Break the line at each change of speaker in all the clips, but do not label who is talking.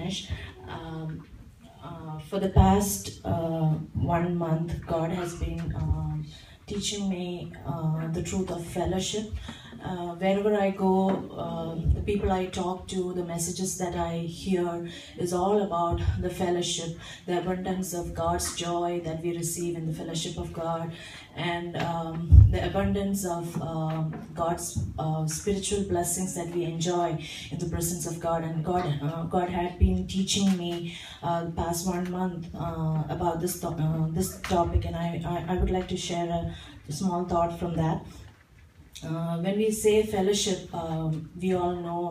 Spanish. For the past 1 month, God has been teaching me the truth of fellowship. Wherever I go, the people I talk to, the messages that I hear is all about the fellowship, the abundance of God's joy that we receive in the fellowship of God, and the abundance of God's spiritual blessings that we enjoy in the presence of God. And God had been teaching me the past 1 month about this topic, and I would like to share a small thought from that. When we say fellowship, we all know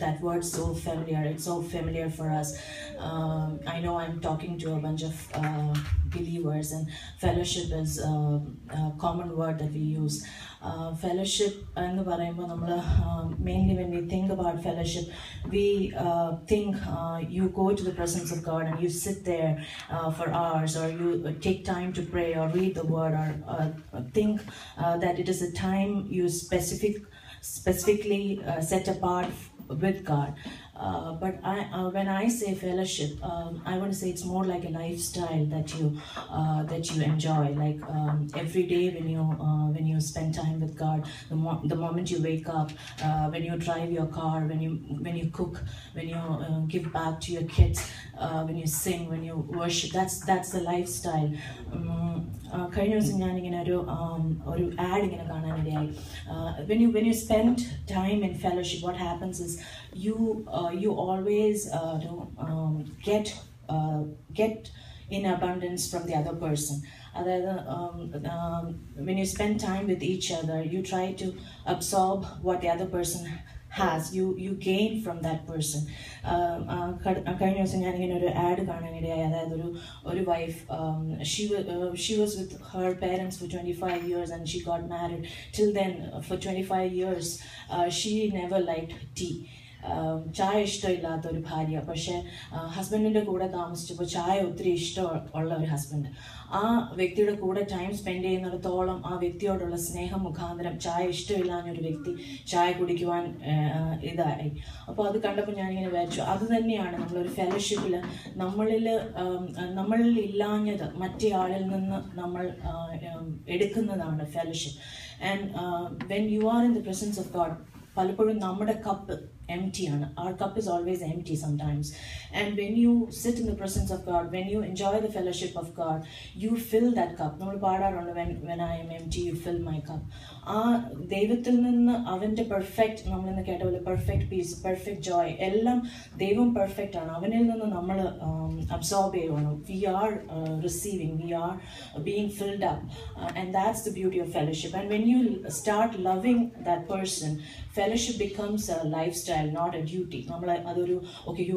that word so familiar. It's so familiar for us. I know I'm talking to a bunch of believers, and fellowship is a common word that we use. Fellowship, mainly when we think about fellowship, we think you go to the presence of God and you sit there for hours, or you take time to pray or read the word, or think that it is a time you specifically set apart with God. But when I say fellowship, I want to say it's more like a lifestyle that you enjoy. Like every day when you spend time with God, the moment you wake up, when you drive your car, when you cook, when you give back to your kids, when you sing, when you worship, that's the lifestyle. കഴിഞ്ഞ ദിവസം ഞാനിങ്ങനെ ഒരു ad ഇങ്ങനെ കാണാനിടയായി. When you spend time in fellowship, what happens is you always get in abundance from the other person. When you spend time with each other, you try to absorb what the other person has. You gain from that person. കഴിഞ്ഞ ദിവസം ഞാനിങ്ങനെ ഒരു ad കാണാനിടയായി. അതായത് ഒരു wife, she was with her parents for 25 years and she got married. Till then, for 25 years, she never liked tea. ചായ ഇഷ്ടമില്ലാത്ത ഒരു ഭാര്യ. പക്ഷെ ഹസ്ബൻഡിൻ്റെ കൂടെ താമസിച്ചപ്പോൾ ചായ ഒത്തിരി ഇഷ്ടമുള്ള ഒരു ഹസ്ബൻഡ്. ആ വ്യക്തിയുടെ കൂടെ ടൈം സ്പെൻഡ് ചെയ്യുന്നിടത്തോളം ആ വ്യക്തിയോടുള്ള സ്നേഹം മുഖാന്തരം ചായ ഇഷ്ടമില്ലാഞ്ഞൊരു വ്യക്തി ചായ കുടിക്കുവാൻ ഇതായി. അപ്പോൾ അത് കണ്ടപ്പോൾ ഞാനിങ്ങനെ വിചാരിച്ചു, അത് തന്നെയാണ് നമ്മളൊരു ഫെലോഷിപ്പിൽ നമ്മളിൽ ഇല്ലാഞ്ഞത് മറ്റേ ആളിൽ നിന്ന് നമ്മൾ എടുക്കുന്നതാണ് fellowship. And when you are in the presence of God, പലപ്പോഴും നമ്മുടെ cup empty. Our cup is always empty sometimes. And when you sit in the presence of God, when you enjoy the fellowship of God, you fill that cup. When I am empty, you fill my cup. ദൈവത്തിൽ നിന്ന് അവൻ്റെ perfect, നമ്മളിന്ന് കേട്ട പോലെ perfect piece, perfect Joy, എല്ലാം ദൈവം perfect ആണ്. അവനിൽ നിന്ന് നമ്മൾ അബ്സോർബ് ചെയ്യുവാണ്. We are receiving, we are being filled up, and that's the beauty of fellowship. And when you start loving that person, fellowship becomes a life style, not a duty. നമ്മൾ അതൊരു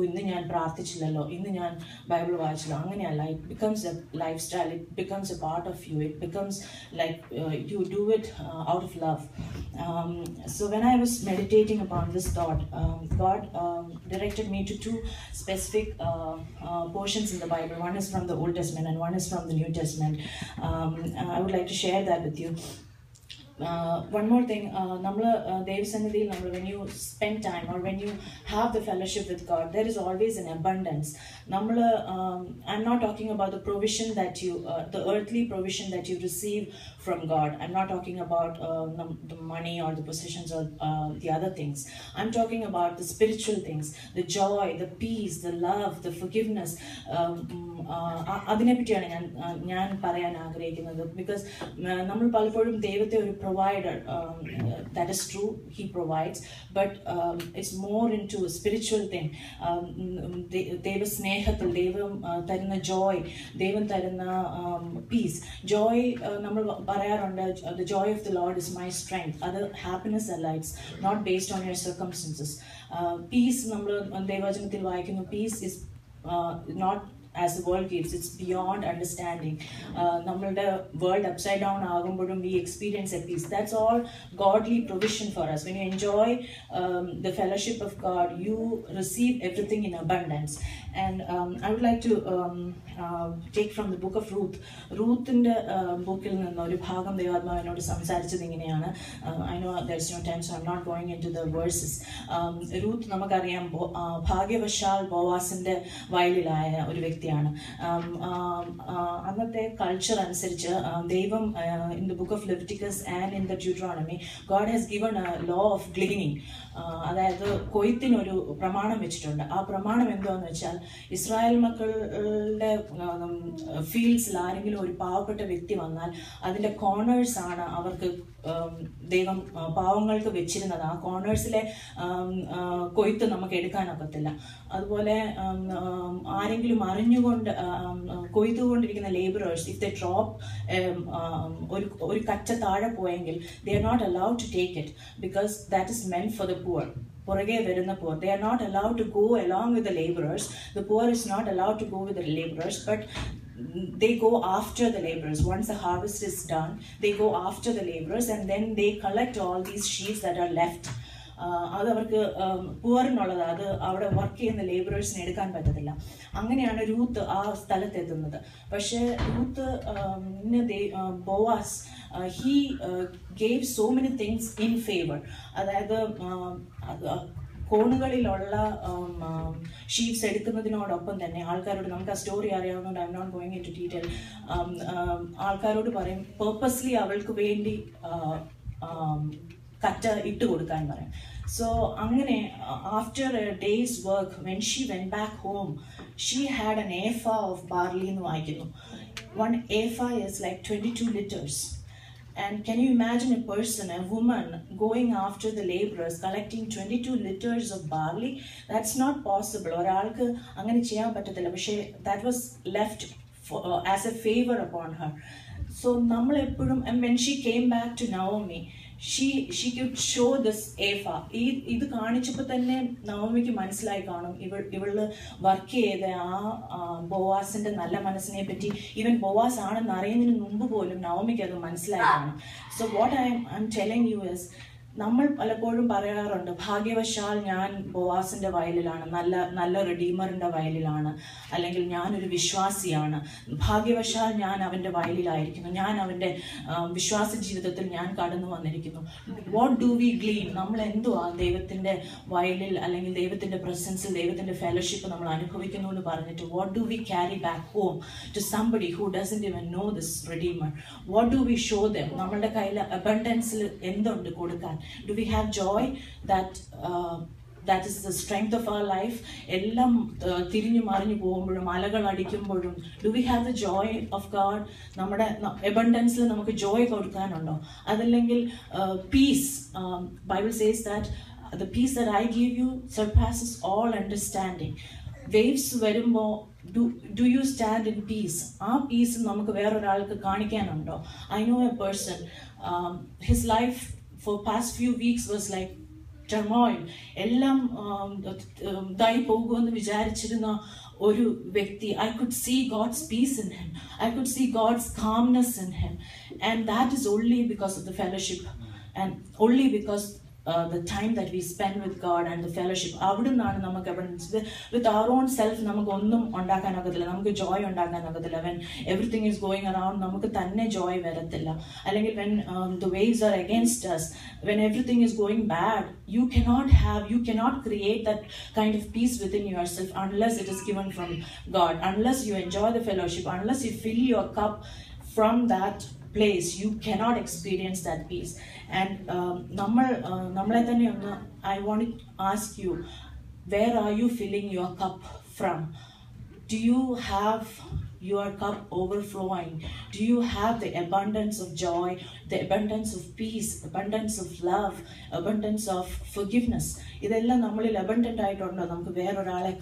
ഇന്ന് ഞാൻ പ്രാർത്ഥിച്ചില്ലല്ലോ, ഇന്ന് ഞാൻ ബൈബിൾ വായിച്ചില്ല, അങ്ങനെയല്ല. It becomes a life style. It becomes a part of you. It becomes like you do it out of love. So when I was meditating upon this thought, God directed me to two specific portions in the Bible. One is from the Old Testament and one is from the New Testament. I would like to share that with you. One more thing, when you spend time or when you have the fellowship with God, there is always an abundance. I'm not talking about the provision that the earthly provision that you receive from God. I'm not talking about the money or the possessions or the other things. I'm talking about the spiritual things, the joy, the peace, the love, the forgiveness. അതിനെപ്പറ്റിയാണ് ഞാൻ പറയാൻ ആഗ്രഹിക്കുന്നത്. Because നമ്മൾ പലപ്പോഴും ദൈവത്തെ ഒരു provider, that is true, he provides, but it's more into a spiritual thing. ദൈവ സ്നേഹത്തിൽ ദൈവം തരുന്ന joy, ദൈവം തരുന്ന peace. Joy, നമ്മൾ പറയാറുണ്ട്, the joy of the Lord is my strength. അത് happiness അല്ല, it's not based on your circumstances. Peace, നമ്മൾ ദൈവവചനത്തിൽ വായിക്കുന്നു, peace is not as the world gives. It's beyond understanding. നമ്മളുടെ വേൾഡ് അപ്സൈഡ് ഡൗൺ ആകുമ്പോഴും we experience a peace. That's all godly provision for us. When you enjoy the fellowship of God, you receive everything in abundance. And I would like to take from the book of Ruth. Ruthന്റെ ബുക്കിൽ നിന്ന് ഒരു ഭാഗം ദൈവാത്മാവിനോട് സംസാരിച്ചത് ഇങ്ങനെയാണ്. I know there's no time, so I'm not going into the verses. Ruth നമുക്കറിയാം ഭാഗ്യവശാൽ ബോവാസിന്റെ വയലിലായ ഒരു വ്യക്തിയാണ്. അന്നത്തെ കൾച്ചർ അനുസരിച്ച് ദൈവം in the book of Leviticus and in the Deuteronomy, God has given a law of gleaning. അതായത് കൊയ്ത്തിനൊരു പ്രമാണം വെച്ചിട്ടുണ്ട്. ആ പ്രമാണം എന്താന്ന് വെച്ചാൽ ഇസ്രായേൽ മക്കളുടെ ഫീൽഡ്സിൽ ആരെങ്കിലും ഒരു പാവപ്പെട്ട വ്യക്തി വന്നാൽ അതിന്റെ കോർണേഴ്സ് ആണ് അവർക്ക് ദൈവം പാവങ്ങൾക്ക് വെച്ചിരുന്നത്. ആ കോർണേഴ്സിലെ കൊയ്ത്ത് നമുക്ക് എടുക്കാനൊക്കത്തില്ല. അതുപോലെ ആരെങ്കിലും അറിഞ്ഞുകൊണ്ട് കൊയ്തുകൊണ്ടിരിക്കുന്ന ലേബറേഴ്സ്, ഇഫ് ദേ ഡ്രോപ്പ് ഒരു കച്ച താഴെ പോയെങ്കിൽ they are not allowed to take it because that is meant for the poor. പുറകെ വരുന്ന poor, they are not allowed to go along with the laborers. The poor is not allowed to go with the laborers, but they go after the laborers. Once the harvest is done, they go after the laborers and then they collect all these sheaves that are left. അത് അവർക്ക് പൂവറിനുള്ളത്, അത് അവിടെ work ചെയ്യുന്ന ലേബറേഴ്സിന് എടുക്കാൻ പറ്റത്തില്ല. അങ്ങനെയാണ് Ruth ആ സ്ഥലത്തെത്തുന്നത്. പക്ഷേ Ruth Boaz he gave so many things in favor. അതായത് കോണുകളിലുള്ള ഷീറ്റ്സ് എടുക്കുന്നതിനോടൊപ്പം തന്നെ ആൾക്കാരോട്, നമുക്ക് ആ സ്റ്റോറി അറിയാവുന്നതുകൊണ്ട് I am not going into detail, ആൾക്കാരോട് പറയും പേർപ്പസ്ലി അവൾക്ക് വേണ്ടി കറ്റ ഇട്ട് കൊടുക്കാൻ പറയും. സോ അങ്ങനെ after A days work when she went back home she had an ephah of barley എന്ന് വായിക്കുന്നു. 1 ephah is like 22 liters. And can you imagine a person, a woman, going after the laborers, collecting 22 liters of barley? That's not possible. ഒരാൾക്ക് അങ്ങനെ ചെയ്യാൻ പറ്റത്തില്ല. പക്ഷേ that was left as a favor upon her. So നമ്മൾ എപ്പോഴും, and when she came back to Naomi, she could show this ephah. ഇത് കാണിച്ചപ്പോൾ തന്നെ നവോമിക്ക് മനസ്സിലായി കാണും ഇവള് വർക്ക് ചെയ്ത ആ ബോവാസിന്റെ നല്ല മനസ്സിനെ പറ്റി. ഈവൻ ബോവാസ് ആണെന്ന് അറിയുന്നതിന് മുമ്പ് പോലും നവോമിക്ക് അത് മനസ്സിലായി കാണും. So what I M telling you is, നമ്മൾ പലപ്പോഴും പറയാറുണ്ട് ഭാഗ്യവശാൽ ഞാൻ ബോവാസിന്റെ വയലിലാണ്, നല്ല റെഡീമറിന്റെ വയലിലാണ്, അല്ലെങ്കിൽ ഞാനൊരു വിശ്വാസിയാണ്, ഭാഗ്യവശാൽ ഞാൻ അവന്റെ വയലിലായിരിക്കുന്നു, ഞാൻ അവന്റെ വിശ്വാസ ജീവിതത്തിൽ ഞാൻ കടന്നു വന്നിരിക്കുന്നു. What do we glean? നമ്മൾ എന്തുവാ ദൈവത്തിന്റെ വയലിൽ അല്ലെങ്കിൽ ദൈവത്തിന്റെ പ്രസൻസിൽ ദൈവത്തിന്റെ ഫെലോഷിപ്പ് നമ്മൾ അനുഭവിക്കുന്നു എന്ന് പറഞ്ഞിട്ട് what do we carry back home to somebody who doesn't even know this redeemer? What do we show them? നമ്മളുടെ കയ്യിൽ അബണ്ടൻസിൽ എന്തുണ്ട് കൊടുക്കാൻ? Do we have joy that is the strength of our life? എല്ലാം തിരിഞ്ഞു മറിഞ്ഞു പോകുമ്പോഴും അലകൾ അടിക്കുമ്പോഴും do we have the joy of God? നമ്മുടെ abundanceൽ നമുക്ക് joy കൊടുക്കാനുണ്ടോ? അതല്ലെങ്കിൽ peace. Bible says that the peace that I give you surpasses all understanding. Waves വരുമ്പോൾ do you stand in peace? ആ peace നമുക്ക് വേറൊരാൾക്ക് കാണിക്കാനുണ്ടോ? I know a person, his life for past few weeks was like turmoil. എല്ലാം ഇതായി പോകുമെന്ന് വിചാരിച്ചിരുന്ന ഒരു വ്യക്തി, I could see God's peace in him. I could see God's calmness in him. And that is only because of the fellowship and only because the time that we spend with God and the fellowship. അവിടുന്നാണ് നമുക്ക് abundance. With our own self നമുക്ക് ഒന്നും ഉണ്ടാക്കാനൊക്കത്തില്ല, നമുക്ക് Joy ഉണ്ടാക്കാനൊക്കത്തില്ല. When everything is going around നമുക്ക് തന്നെ ജോയ് വരത്തില്ല. അല്ലെങ്കിൽ when the waves are against us, when everything is going bad, you cannot create that kind of peace within yourself unless it is given from God, unless you enjoy the fellowship, unless you fill your cup from that place, you cannot experience that peace. And നമ്മളെ തന്നെ ഒന്ന്, I want to ask you, where are you filling your cup from? Do you have your cup overflowing? Do you have the abundance of joy, the abundance of peace, abundance of love, abundance of forgiveness? ഇതെല്ലാം നമ്മളിൽ abundant ആയിട്ടുണ്ടോ? നമുക്ക് വേറൊരാളെ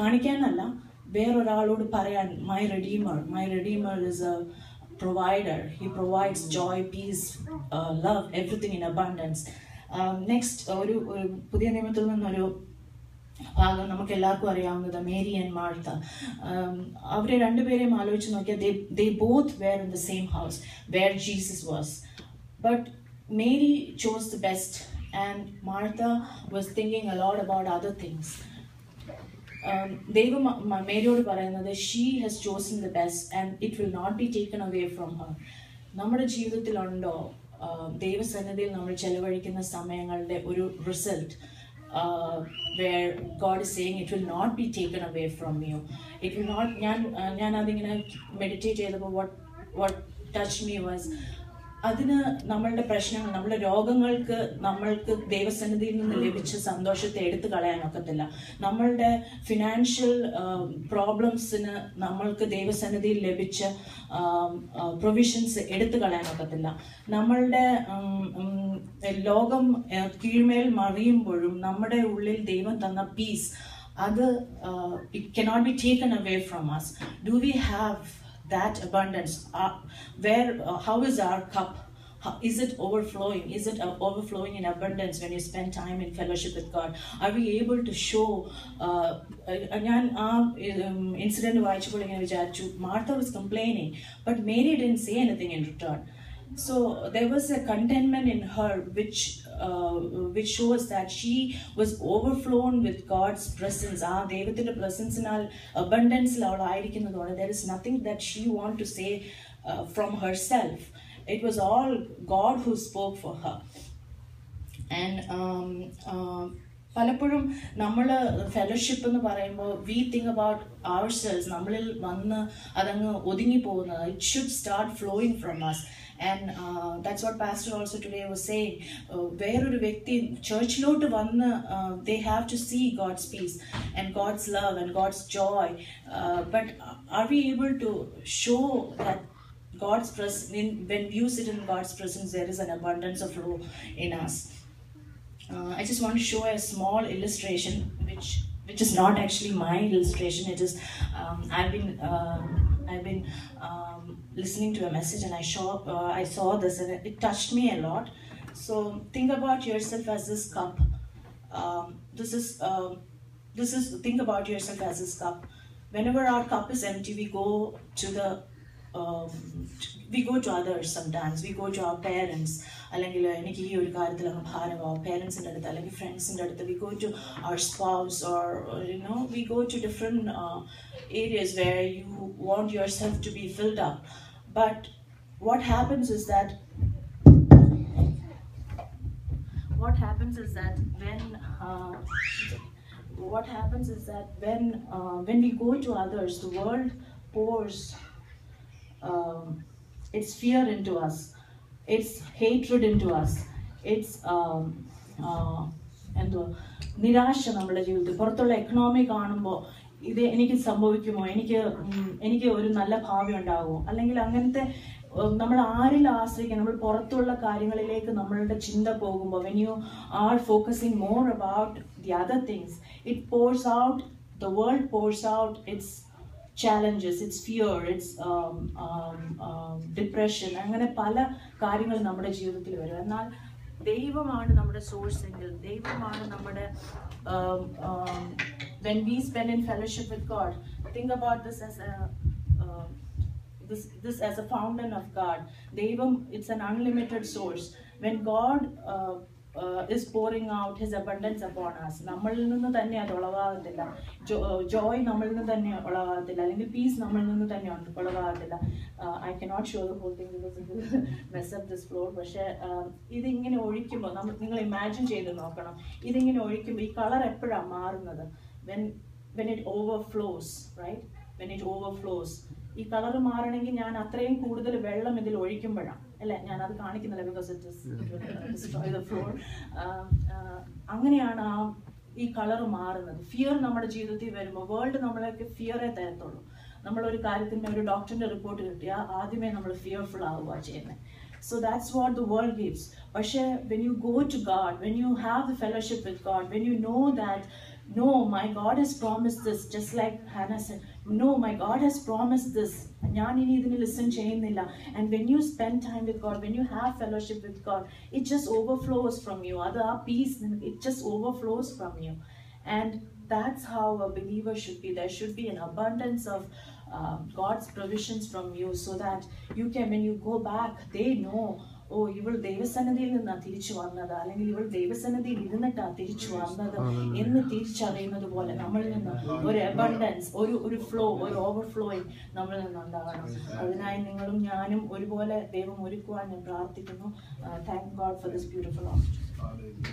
കാണിക്കാനല്ല, വേറൊരാളോട് പറയാൻ, my redeemer is a provider. He provides joy, peace, love, everything in abundance. Next, ഒരു പുതിയ നിയമത്തിൽ നിന്നൊരു ഭാഗം നമുക്ക് എല്ലാവർക്കും അറിയാവുന്നത് മേരി ആൻഡ് മാർത്ത. അവരെ രണ്ടുപേരെയും ആലോചിച്ച് നോക്കിയാൽ they both were in the same house where Jesus was, but Mary chose the best and Martha was thinking a lot about other things. ദൈവം മേരിയോട് പറയുന്നത് she has chosen the best and it will not be taken away from her. നമ്മുടെ ജീവിതത്തിലുണ്ടോ ദൈവസന്നിധിയിൽ നമ്മൾ ചെലവഴിക്കുന്ന സമയങ്ങളുടെ ഒരു result where God is saying it will not be taken away from you, it will not. ഞാൻ അതിങ്ങനെ meditate ചെയ്തപ്പോൾ what touched me was അതിന് നമ്മളുടെ പ്രശ്നങ്ങൾ, നമ്മളുടെ രോഗങ്ങൾക്ക് നമ്മൾക്ക് ദൈവസന്നിധിയിൽ നിന്ന് ലഭിച്ച സന്തോഷത്തെ എടുത്തു കളയാനൊക്കത്തില്ല. നമ്മളുടെ ഫിനാൻഷ്യൽ പ്രോബ്ലംസിന് നമ്മൾക്ക് ദൈവസന്നിധിയിൽ ലഭിച്ച പ്രൊവിഷൻസ് എടുത്തു കളയാനൊക്കത്തില്ല. നമ്മളുടെ ലോകം കീഴ്മേൽ മറിയുമ്പോഴും നമ്മുടെ ഉള്ളിൽ ദൈവം തന്ന പീസ്, അത് it cannot be taken away from us. Do we have that abundance? How is our cup? Is it overflowing? Is it overflowing in abundance when you spend time in fellowship with God? Are we able to show? ഞാൻ ആ incident വായിച്ചപ്പോൾ ഇങ്ങനെ വിചാരിച്ചു, Martha was complaining, but Mary didn't say anything in return. So there was a contentment in her which shows that she was overflown with God's presence. ദൈവത്തിന്റെ പ്രസൻസിനാൽ അബണ്ടൻസിൽ അവൾ ആയിരിക്കുന്നതോടെ there is nothing that she want to say from herself. It was all God who spoke for her. And പലപ്പോഴും നമ്മൾ fellowship എന്ന് പറയുമ്പോൾ we think about ourselves, നമ്മളിൽ വന്ന് അതങ്ങ് ഒതുങ്ങി പോകുന്നത്. It should start flowing from us. And that's what Pastor also today was saying. വേറൊരു വ്യക്തി ചർച്ചിലോട്ട് വന്ന് they have to see God's peace and God's love and God's joy. But are we able to show that God's presence, when you sit in God's presence, there is an abundance of flow in us? I just want to show a small illustration, which is not actually my illustration. It is I've been listening to a message and I saw this and it touched me a lot. So think about yourself as this cup. This is think about yourself as this cup. Whenever our cup is empty, we go to others sometimes. We go to our parents. അല്ലെങ്കിൽ എനിക്ക് ഈ ഒരു കാര്യത്തിൽ അങ്ങ് ഭാരമാവും, പേരൻസിൻ്റെ അടുത്ത് അല്ലെങ്കിൽ ഫ്രണ്ട്സിൻ്റെ അടുത്ത്. We go to our spouse, or we go to different areas where you want yourself to be filled up. But what happens is that when we go to others, the world pours its fear into us, its hatred into us, its നിരാശ നമ്മുടെ ജീവിതത്തിൽ. പുറത്തുള്ള economy കാണുമ്പോൾ ഇത് എനിക്ക് സംഭവിക്കുമോ, എനിക്ക് ഒരു നല്ല ഭാവി ഉണ്ടാകുമോ, അല്ലെങ്കിൽ അങ്ങനത്തെ നമ്മൾ ആരിൽ ആശ്രയിക്കുക, നമ്മൾ പുറത്തുള്ള കാര്യങ്ങളിലേക്ക് നമ്മളുടെ ചിന്ത പോകുമ്പോൾ, when you are focusing more about the other things, the world pours out its challenges, its fear, its depression, അങ്ങനെ പല കാര്യങ്ങൾ നമ്മുടെ ജീവിതത്തിൽ വരും. എന്നാൽ ദൈവമാണ് നമ്മുടെ സോഴ്സ് എങ്കിൽ, ദൈവമാണ് നമ്മുടെ when we spend in fellowship with God, think about this as a fountain of God. Devam, it's an unlimited source. When God is pouring out his abundance upon us, നമ്മളിൽ നിന്ന് തന്നെ അത് ഉളവാകത്തില്ല. ജോയ് നമ്മളിൽ നിന്ന് തന്നെ ഉളവാകത്തില്ല, അല്ലെങ്കിൽ പീസ് നമ്മളിൽ നിന്ന് തന്നെ ഉളവാകത്തില്ല. I cannot show the whole thing because it will mess up this floor. പക്ഷേ ഇതിങ്ങനെ ഒഴിക്കുമ്പോൾ നിങ്ങൾ ഇമാജിൻ ചെയ്ത് നോക്കണം. ഇതിങ്ങനെ ഒഴിക്കുമ്പോൾ ഈ കളർ എപ്പോഴാണ് മാറുന്നത്? when it overflows, right? When it overflows, ഈ കളർ മാറണമെങ്കിൽ ഞാൻ അത്രയും കൂടുതൽ വെള്ളം ഇതിൽ ഒഴിക്കുമ്പോഴാണ്, അല്ലേ? ഞാൻ അത് കാണിക്കുന്നില്ല ബിക്കോസ് ഇറ്റ് ഫ്ലോർ. അങ്ങനെയാണ് ഈ കളർ മാറുന്നത്. ഫിയർ നമ്മുടെ ജീവിതത്തിൽ വരുമ്പോൾ വേൾഡ് നമ്മളൊക്കെ ഫിയറേ തരത്തുള്ളൂ. നമ്മളൊരു കാര്യത്തിന് ഒരു ഡോക്ടറിന്റെ റിപ്പോർട്ട് കിട്ടിയാൽ ആദ്യമേ നമ്മൾ ഫിയർഫുൾ ആവുക ചെയ്യുന്നത്. So that's what the world gives. പക്ഷേ when you go to God, when you have the fellowship with God, when you know that no, my God has promised this, just like Hannah said, no, my God has promised this, ഞാൻ ഇനി ഇതിന് listen ചെയ്യുന്നില്ല. And when you spend time with God, when you have fellowship with God, it just overflows from you. അത് ആ peace, it just overflows from you. And that's how a believer should be. There should be an abundance of God's provisions from you, so that you can, when you go back, they know, ഓ ഇവൾ ദൈവസന്നിധിയിൽ നിന്നാണ് തിരിച്ചു വന്നത്, അല്ലെങ്കിൽ ഇവൾ ദൈവസന്നിധിയിൽ ഇരുന്നിട്ടാണ് തിരിച്ചു വന്നത് എന്ന് തിരിച്ചറിയുന്നത് പോലെ നമ്മളിൽ നിന്ന് ഒരു അബണ്ടൻസ്, ഒരു ഫ്ലോ, ഒരു ഓവർഫ്ലോയിങ് നമ്മളിൽ നിന്നുണ്ടാകണം. അതിനായി നിങ്ങളും ഞാനും ഒരുപോലെ ദൈവം ഒരുക്കുവാൻ ഞാൻ പ്രാർത്ഥിക്കുന്നു. Thank God for this beautiful opportunity.